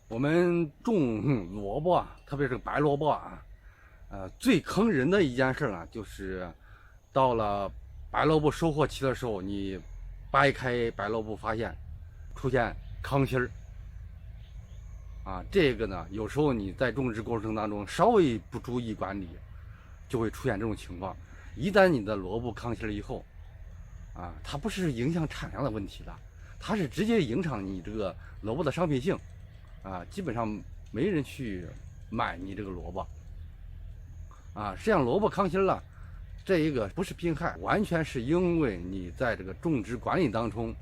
我们种萝卜啊，特别是白萝卜啊，最坑人的一件事呢，就是到了白萝卜收获期的时候，你掰开白萝卜，发现出现糠芯儿啊。这个呢，有时候你在种植过程当中稍微不注意管理，就会出现这种情况。一旦你的萝卜糠芯儿以后，它不是影响产量的问题了，它是直接影响你这个萝卜的商品性。基本上没人去买你这个萝卜实际上萝卜糠芯了，这一个不是病害，完全是因为你在这个种植管理当中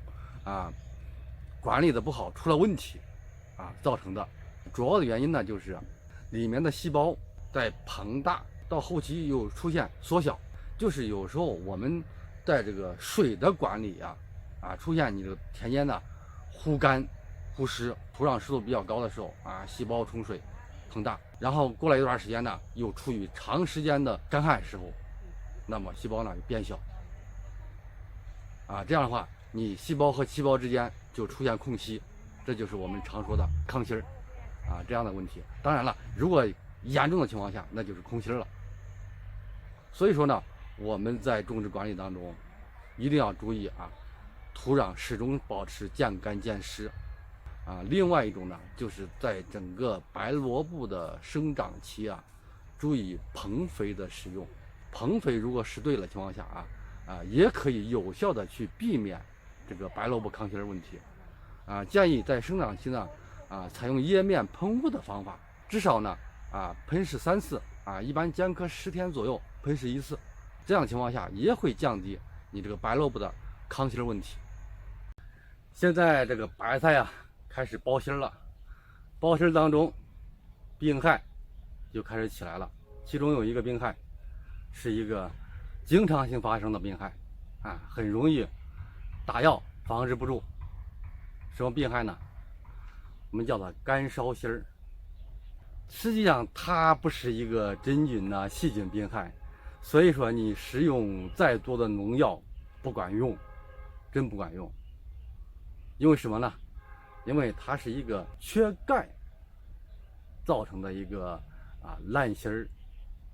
管理的不好，出了问题造成的。主要的原因呢，就是里面的细胞在膨大，到后期又出现缩小，就是有时候我们在这个水的管理出现你这个田间的忽干忽湿，土壤湿度比较高的时候细胞冲水膨大，然后过了一段时间呢，又处于长时间的干旱时候，那么细胞呢就变小这样的话，你细胞和细胞之间就出现空隙，这就是我们常说的糠芯儿这样的问题。当然了，如果严重的情况下，那就是空心了。所以说呢，我们在种植管理当中一定要注意土壤始终保持见干见湿另外一种呢，就是在整个白萝卜的生长期注意棚肥的使用。棚肥如果施对了情况下也可以有效的去避免这个白萝卜糠芯问题建议在生长期呢采用叶面喷雾的方法，至少呢喷施3次一般间隔10天左右喷施1次，这样的情况下也会降低你这个白萝卜的糠芯问题。现在这个白菜开始包芯了，包芯当中病害就开始起来了，其中有一个病害是一个经常性发生的病害很容易打药防治不住。什么病害呢？我们叫做干烧芯儿。实际上它不是一个真菌细菌病害，所以说你使用再多的农药不管用，真不管用。因为什么呢？因为它是一个缺钙造成的一个烂芯儿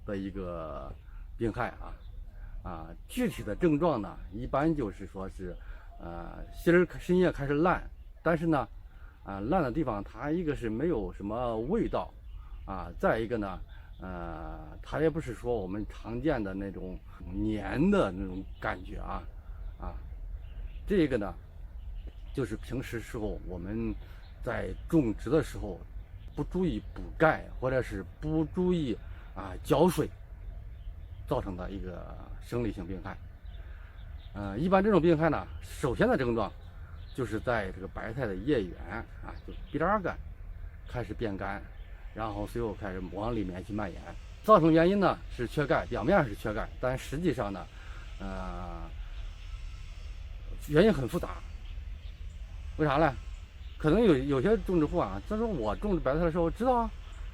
的一个病害具体的症状呢，一般就是说是芯叶开始烂，但是呢烂的地方它一个是没有什么味道再一个呢它也不是说我们常见的那种黏的那种感觉这个呢就是平时时候我们在种植的时候不注意补钙，或者是不注意浇水造成的一个生理性病害。一般这种病害呢，首先的症状就是在这个白菜的叶缘就边干开始变干，然后随后开始往里面去蔓延。造成原因呢是缺钙，表面上是缺钙，但实际上呢原因很复杂。为啥呢？可能有些种植户他说我种植白菜的时候知道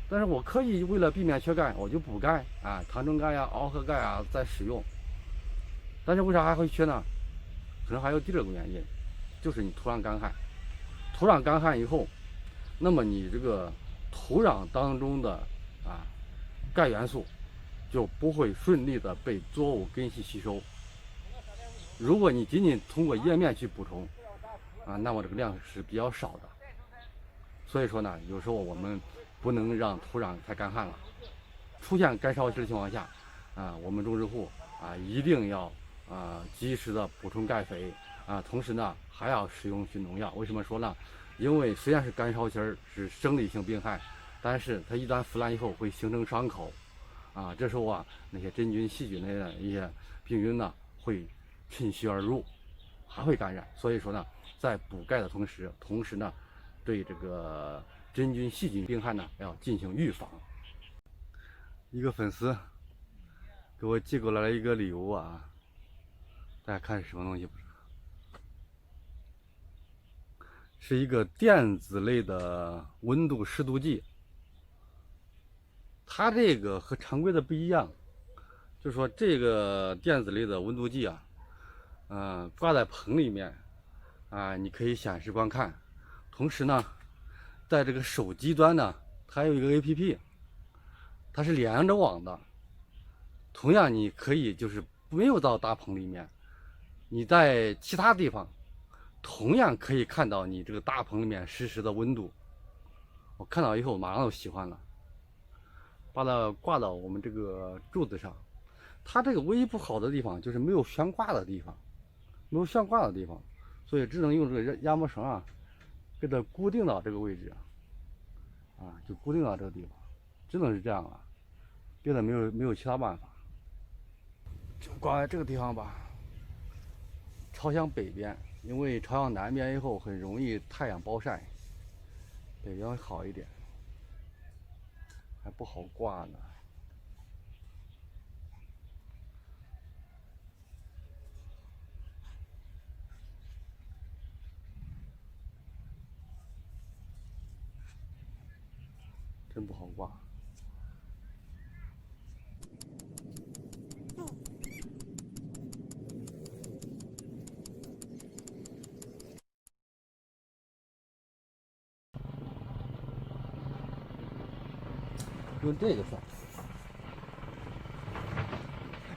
但是我刻意为了避免缺钙，我就补钙糖中钙螯合钙再使用。但是为啥还会缺呢？可能还有第二个原因，就是你土壤干旱。土壤干旱以后，那么你这个土壤当中的钙元素就不会顺利的被作物根系吸收。如果你仅仅通过叶面去补充那么这个量是比较少的。所以说呢，有时候我们不能让土壤太干旱了。出现干烧芯的情况下我们种植户一定要及时的补充钙肥同时呢还要使用去农药。为什么说呢？因为虽然是干烧芯是生理性病害，但是它一旦腐烂以后会形成伤口这时候那些真菌细菌类的一些病菌呢会趁虚而入，还会感染。所以说呢，在补钙的同时呢，对这个真菌细菌病害呢要进行预防。一个粉丝给我寄过来了一个礼物大家看是什么东西不知道？是一个电子类的温度湿度计。它这个和常规的不一样，就是说这个电子类的温度计挂在棚里面你可以显示观看，同时呢在这个手机端呢，它有一个 APP，它是连着网的。同样，你可以就是没有到大棚里面，你在其他地方，同样可以看到你这个大棚里面实时的温度。我看到以后马上就喜欢了，把它挂到我们这个柱子上。它这个唯一不好的地方就是没有悬挂的地方，没有悬挂的地方，所以只能用这个压模绳啊，给它固定到这个位置啊，就固定到这个地方，只能是这样了，别的没有其他办法。就挂在这个地方吧，朝向北边，因为朝向南边以后很容易太阳暴晒，北边会好一点，还不好挂呢。真不好挂。用这个算，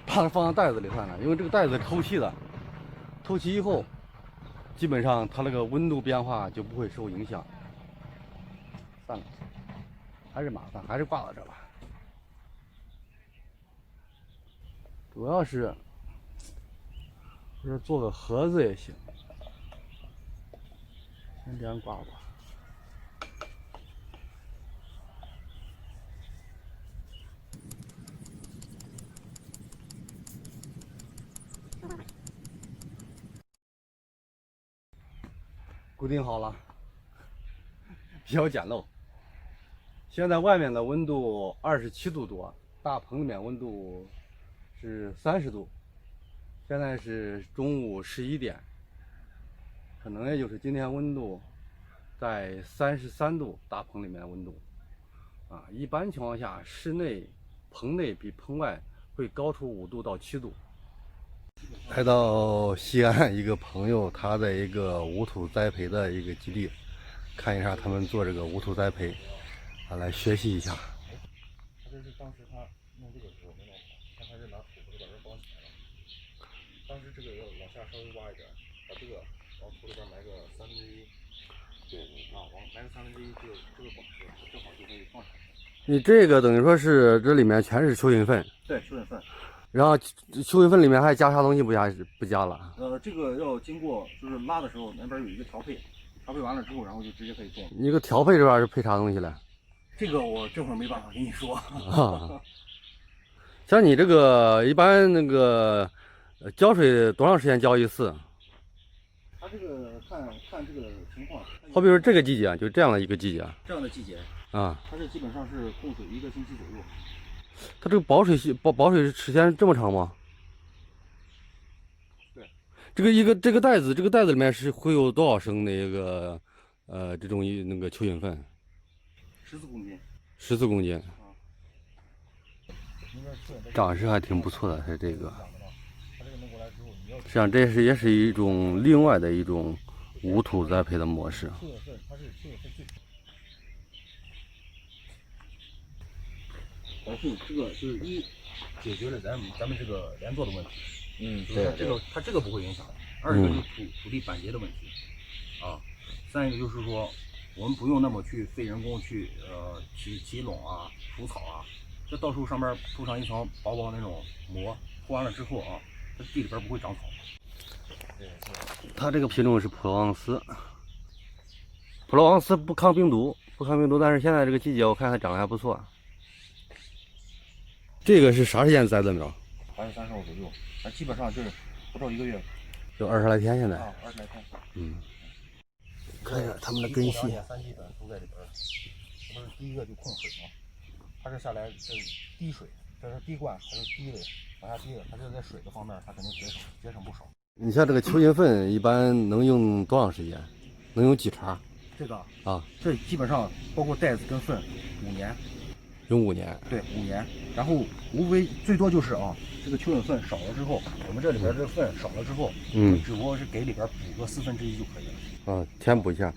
把它放到袋子里算了，因为这个袋子透气的，透气以后，基本上它那个温度变化就不会受影响。算了，还是麻烦，还是挂到这吧。主要是做个盒子也行，先这样挂吧。固定好了，比较简陋。现在外面的温度27度多，大棚里面温度是30度。现在是中午11点，可能也就是今天温度在33度，大棚里面的温度啊。一般情况下，室内棚内比棚外会高出5度到7度。来到西安，一个朋友他在一个无土栽培的一个基地，看一下他们做这个无土栽培，来学习一下。他这是当时他弄这个时候没弄好，他还是拿土把这包起来了。当时这个要往下稍微挖一点，把这个往土里边埋个1/3，对啊，往埋个1/3，这个管子正好就可以放上去。你这个等于说是这里面全是蚯蚓粪，对，蚯蚓粪。然后蚯蚓粪里面还加啥东西不加了？这个要经过就是拉的时候那边有一个调配，调配完了之后，然后就直接可以种。你个调配这边是配啥东西了？这个我这会儿没办法跟你说。啊，像你这个一般那个浇水多长时间浇一次？它这个看这个情况。好比说这个季节，就这样的一个季节。这样的季节啊，它是基本上是供水1个星期左右。它这个保水时间这么长吗？对，这个袋子里面是会有多少升那个这种那个蚯蚓粪14公斤。14公斤。长势还挺不错的，它这个。实际上这也是一种另外的一种无土栽培的模式。保护这个就是解决了咱们这个连坐的问题。对，它这个不会影响。2一个就是土地板结的问题啊，3一个就是说我们不用那么去费人工去起垄啊、除草啊，这到时候上面铺上一层薄薄那种膜，铺完了之后啊，这地里边不会长草。它这个品种是普罗旺斯，普罗旺斯不抗病毒，但是现在这个季节我看它长得还不错。这个是啥时间栽的苗8月30号左右，它基本上就是不到1个月，就20来天现在。啊，20来天。看一下它们的根系。3基本都在里边。这不是第一个就控水吗？它这下来这滴水，这是滴灌，它是滴的往下滴的，它这在水的方面它肯定节省不少。你像这个蚯蚓粪一般能用多长时间？能用几茬？这个啊，这基本上包括袋子跟粪5年。用5年。对，5年。然后无非最多就是这个蚯蚓粪少了之后，我们这里边这个粪少了之后，只不过是给里边补个1/4就可以了。填补一下。